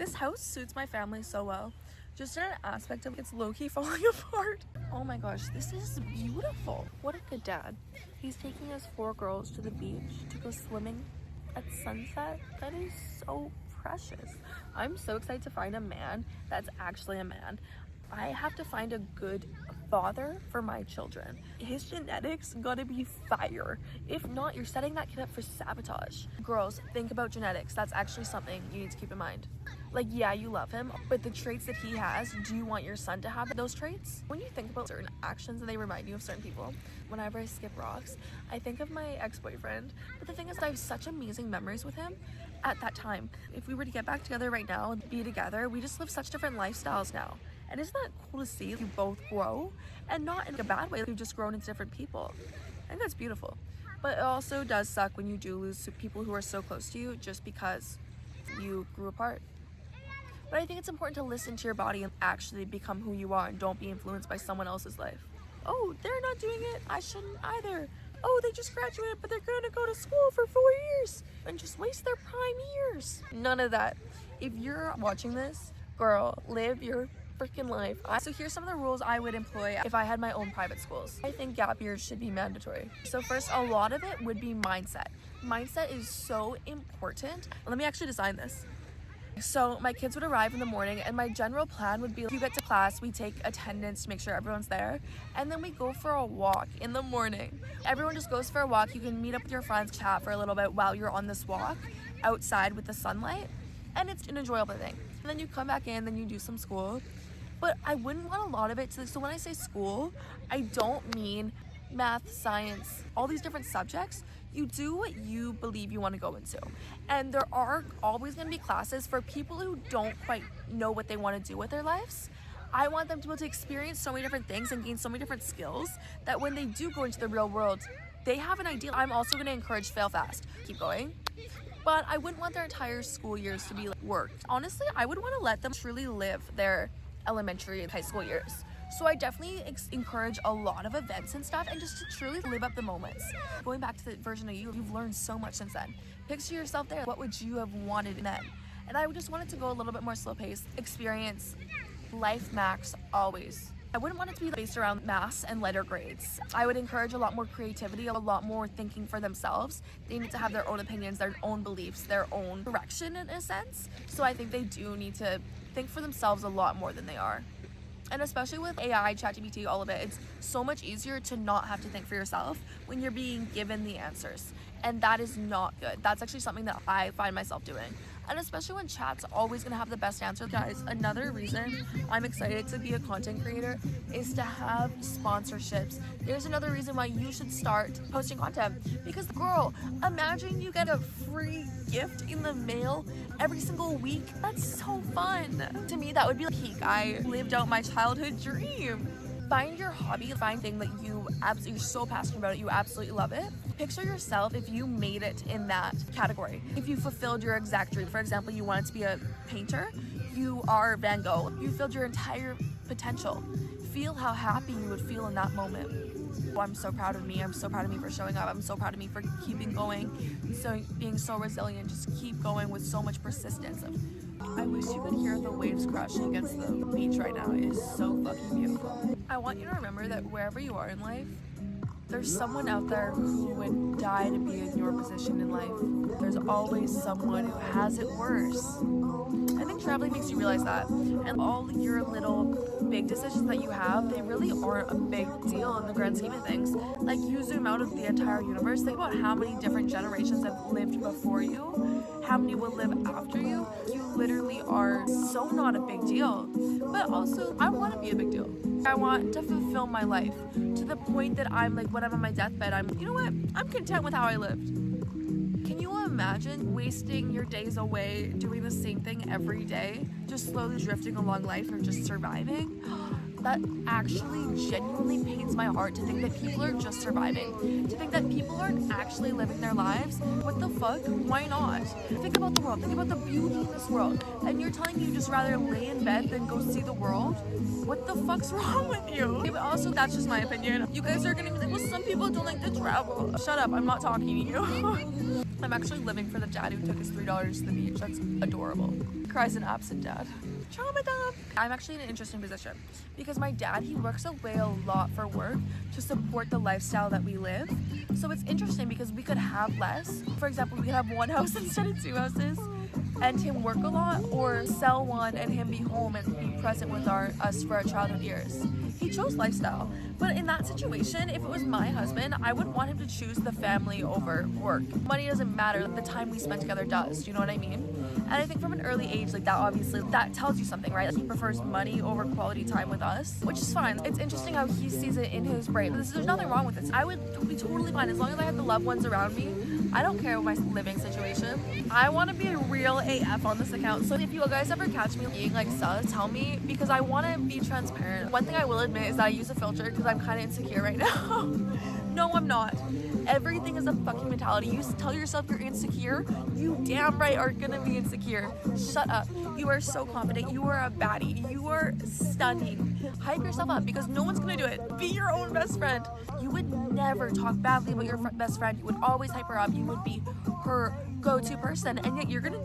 This house suits my family so well. Just in an aspect of it's low-key falling apart. Oh my gosh, this is beautiful. What a good dad. He's taking us 4 girls to the beach to go swimming at sunset. That is so precious. I'm so excited to find a man that's actually a man. I have to find a good father for my children. His genetics gotta be fire. If not, you're setting that kid up for sabotage. Girls, think about genetics. That's actually something you need to keep in mind. Like, yeah, you love him, but the traits that he has, do you want your son to have those traits? When you think about certain actions and they remind you of certain people, whenever I skip rocks, I think of my ex-boyfriend. But the thing is, I have such amazing memories with him at that time. If we were to get back together right now and be together, we just live such different lifestyles now. And isn't that cool to see you both grow, and not in a bad way, you've just grown into different people. I think that's beautiful. But it also does suck when you do lose people who are so close to you just because you grew apart. But I think it's important to listen to your body and actually become who you are and don't be influenced by someone else's life. Oh, they're not doing it, I shouldn't either. Oh, they just graduated, but they're gonna go to school for 4 years and just waste their prime years. None of that. If you're watching this, girl, live your freaking life. So here's some of the rules I would employ if I had my own private schools. I think gap years should be mandatory. So first, a lot of it would be mindset. Mindset is so important. Let me actually design this. So my kids would arrive in the morning and my general plan would be, you get to class, we take attendance to make sure everyone's there, and then we go for a walk in the morning. Everyone just goes for a walk. You can meet up with your friends, chat for a little bit while you're on this walk outside with the sunlight, and it's an enjoyable thing. And then you come back in, then you do some school. But I wouldn't want a lot of it to, so when I say school, I don't mean math, science, all these different subjects. You do what you believe you want to go into. And there are always going to be classes for people who don't quite know what they want to do with their lives. I want them to be able to experience so many different things and gain so many different skills that when they do go into the real world, they have an idea. I'm also going to encourage fail fast. Keep going. But I wouldn't want their entire school years to be like work. Honestly, I would want to let them truly live their elementary and high school years. So I definitely encourage a lot of events and stuff, and just to truly live up the moments. Going back to the version of you, you've learned so much since then. Picture yourself there. What would you have wanted then? And I would just want it to go a little bit more slow paced. Experience life max always. I wouldn't want it to be based around maths and letter grades. I would encourage a lot more creativity, a lot more thinking for themselves. They need to have their own opinions, their own beliefs, their own direction in a sense. So I think they do need to think for themselves a lot more than they are. And especially with AI, ChatGPT, all of it, it's so much easier to not have to think for yourself when you're being given the answers. And that is not good. That's actually something that I find myself doing. And especially when chat's always gonna have the best answer. Guys, another reason I'm excited to be a content creator is to have sponsorships. There's another reason why you should start posting content. Because girl, imagine you get a free gift in the mail every single week. That's so fun. To me, that would be like peak. I lived out my childhood dream. Find your hobby, find thing that you're so passionate about it, you absolutely love it. Picture yourself if you made it in that category. If you fulfilled your exact dream, for example, you wanted to be a painter, you are Van Gogh, you filled your entire potential. Feel how happy you would feel in that moment. Oh, I'm so proud of me. I'm so proud of me for showing up. I'm so proud of me for keeping going, so being so resilient, just keep going with so much persistence. I wish you could hear the waves crashing against the beach right now. It is so fucking beautiful. I want you to remember that wherever you are in life, there's someone out there who would die to be in your position in life. There's always someone who has it worse. I think traveling makes you realize that. And all your little big decisions that you have, they really aren't a big deal in the grand scheme of things. Like, you zoom out of the entire universe, think about how many different generations have lived before you, how many will live after you. You literally are so not a big deal. But also, I want to be a big deal. I want to fulfill my life to the point that I'm like, when I'm on my deathbed, you know what? I'm content with how I lived. Can you imagine wasting your days away doing the same thing every day, just slowly drifting along life or just surviving? That actually genuinely pains my heart to think that people are just surviving. To think that people aren't actually living their lives. What the fuck? Why not? Think about the world. Think about the beauty in this world. And you're telling me you'd just rather lay in bed than go see the world? What the fuck's wrong with you? Okay, but also, that's just my opinion. You guys are gonna be like, well, some people don't like to travel. Shut up, I'm not talking to you. I'm actually living for the dad who took his $3 to the beach. That's adorable. Cries an absent dad. Trauma dump. I'm actually in an interesting position because my dad, he works away a lot for work to support the lifestyle that we live. So it's interesting because we could have less. For example, we could have one house instead of two houses and him work a lot, or sell one and him be home and be present with us for our childhood years. He chose lifestyle. But in that situation, if it was my husband, I would want him to choose the family over work. Money doesn't matter, the time we spend together does, do you know what I mean? And I think from an early age, like that obviously, that tells you something, right? He prefers money over quality time with us, which is fine. It's interesting how he sees it in his brain. There's nothing wrong with this. I would be totally fine as long as I have the loved ones around me. I don't care about my living situation. I want to be a real AF on this account. So if you guys ever catch me being like sus, tell me, because I want to be transparent. One thing I will admit is that I use a filter because I'm kind of insecure right now. No, I'm not. Everything is a fucking mentality. You tell yourself you're insecure, you damn right are gonna be insecure. Shut up. You are so confident. You are a baddie. You are stunning. Hype yourself up because no one's gonna do it. Be your own best friend. You would never talk badly about your best friend. You would always hype her up. You would be her go-to person, and yet you're gonna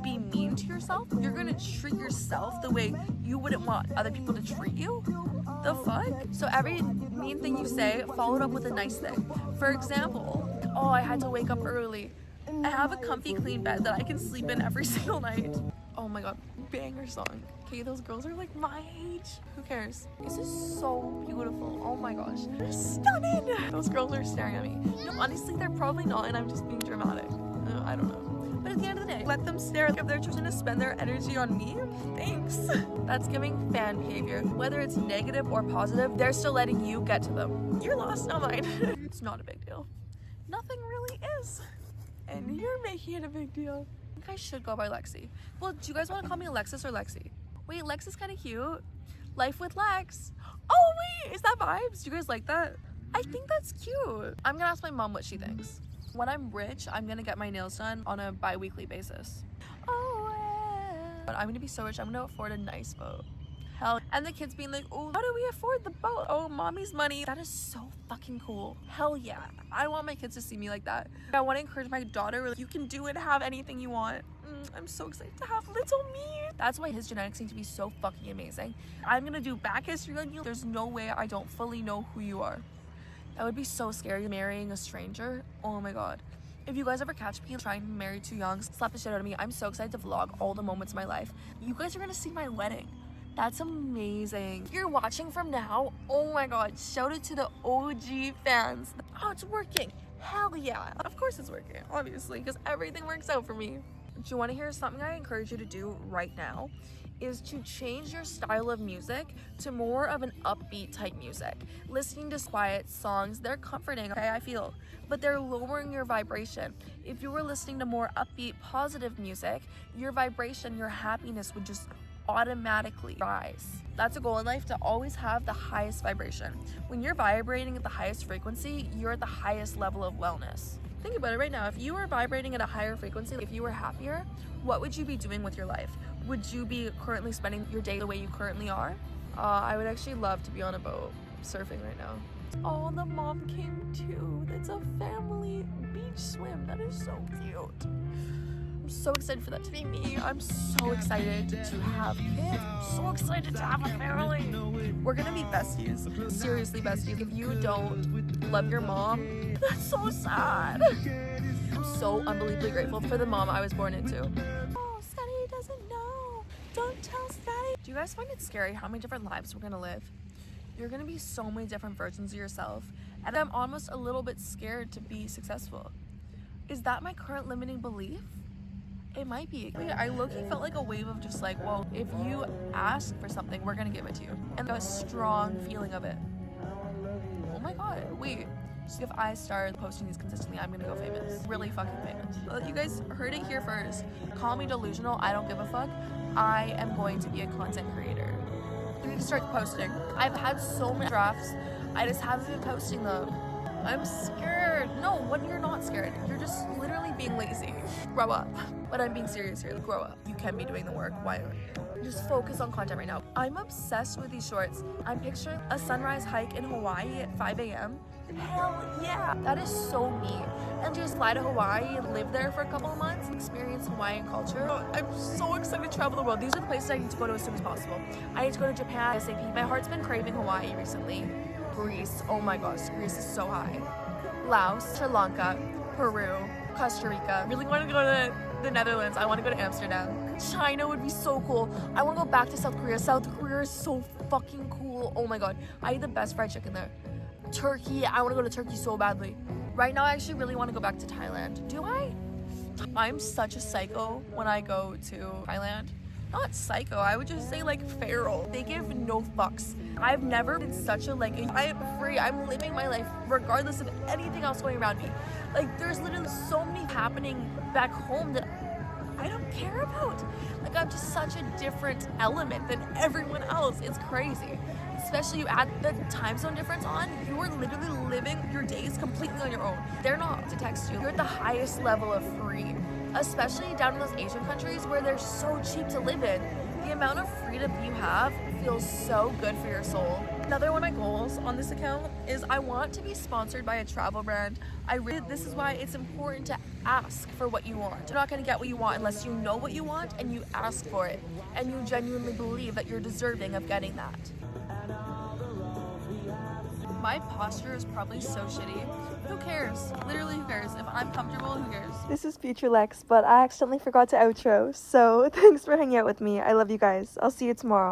be mean to yourself. You're gonna treat yourself the way you wouldn't want other people to treat you. The fuck? So every mean thing you say, followed up with a nice thing. For example, oh, I had to wake up early. I have a comfy, clean bed that I can sleep in every single night. Oh my god, banger song. Okay, those girls are like my age. Who cares? This is so beautiful. Oh my gosh, they're stunning. Those girls are staring at me. No, honestly, they're probably not, and I'm just being dramatic. I don't know. But at the end of the day, let them stare. If they're choosing to spend their energy on me, thanks. That's giving fan behavior. Whether it's negative or positive, they're still letting you get to them. You're lost, not mine. It's not a big deal. Nothing really is. And you're making it a big deal. I think I should go by Lexi. Well, do you guys want to call me Alexis or Lexi? Wait, Lex is kind of cute. Life with Lex. Oh wait, is that vibes? Do you guys like that? I think that's cute. I'm gonna ask my mom what she thinks. When I'm rich, I'm gonna get my nails done on a bi-weekly basis. Oh, yeah. But I'm gonna be so rich, I'm gonna afford a nice boat. Hell, and the kids being like, oh, how do we afford the boat? Oh, mommy's money. That is so fucking cool. Hell yeah. I want my kids to see me like that. I want to encourage my daughter, like, you can do it, have anything you want. I'm so excited to have little me. That's why his genetics seem to be so fucking amazing. I'm gonna do back history on you. There's no way I don't fully know who you are. That would be so scary, marrying a stranger. Oh my god. If you guys ever catch me trying to marry too young, slap the shit out of me. I'm so excited to vlog all the moments of my life. You guys are gonna see my wedding. That's amazing. If you're watching from now, oh my god, shout out to the OG fans. Oh, it's working. Hell yeah. Of course it's working, obviously, because everything works out for me. Do you want to hear something I encourage you to do right now? Is to change your style of music to more of an upbeat type music. Listening to quiet songs, they're comforting, okay, I feel, but they're lowering your vibration. If you were listening to more upbeat, positive music, your vibration, your happiness would just automatically rise. That's a goal in life, to always have the highest vibration. When you're vibrating at the highest frequency, you're at the highest level of wellness. Think about it right now. If you were vibrating at a higher frequency, if you were happier, what would you be doing with your life? Would you be currently spending your day the way you currently are? I would actually love to be on a boat surfing right now. Oh, the mom came too. That's a family beach swim. That is so cute. I'm so excited for that to be me. I'm so excited to have kids. I'm so excited to have a family. We're gonna be besties. Seriously, besties. If you don't love your mom, that's so sad. I'm so unbelievably grateful for the mom I was born into. Oh, Scotty doesn't know. Don't tell Scotty. Do you guys find it scary how many different lives we're gonna live? You're gonna be so many different versions of yourself, and I'm almost a little bit scared to be successful. Is that my current limiting belief? It might be. I low-key felt like a wave of just like, well, if you ask for something, we're gonna give it to you. And a strong feeling of it. Oh my god, wait. So if I start posting these consistently, I'm gonna go famous. Really fucking famous. Well, you guys heard it here first. Call me delusional, I don't give a fuck. I am going to be a content creator. I need to start posting. I've had so many drafts, I just haven't been posting them. I'm scared. No, when you're not scared, you're just literally being lazy. Grow up. But I'm being serious here. Grow up. You can be doing the work. Why aren't you? Just focus on content right now. I'm obsessed with these shorts. I'm picturing a sunrise hike in Hawaii at 5 a.m. Hell yeah. That is so me. And just fly to Hawaii and live there for a couple of months, experience Hawaiian culture. Oh, I'm so excited to travel the world. These are the places I need to go to as soon as possible. I need to go to Japan, SAP. My heart's been craving Hawaii recently. Greece, oh my gosh, Greece is so high. Laos, Sri Lanka, Peru, Costa Rica. Really want to go to the Netherlands. I want to go to Amsterdam. China would be so cool. I want to go back to South Korea. South Korea is so fucking cool. Oh my god, I eat the best fried chicken there. Turkey, I want to go to Turkey so badly. Right now, I actually really want to go back to Thailand. Do I? I'm such a psycho when I go to Thailand. Not psycho, I would just say like feral. They give no fucks. I've never been such a like, I am free, I'm living my life regardless of anything else going around me. Like there's literally so many happening back home that I don't care about. Like I'm just such a different element than everyone else. It's crazy. Especially you add the time zone difference on, you are literally living your days completely on your own. They're not to text you. You're at the highest level of free. Especially down in those Asian countries where they're so cheap to live in. The amount of freedom you have feels so good for your soul. Another one of my goals on this account is I want to be sponsored by a travel brand. This is why it's important to ask for what you want. You're not going to get what you want unless you know what you want and you ask for it. And you genuinely believe that you're deserving of getting that. My posture is probably so shitty. Who cares? Literally, who cares? If I'm comfortable, who cares? This is Future Lex, but I accidentally forgot to outro. So thanks for hanging out with me. I love you guys. I'll see you tomorrow.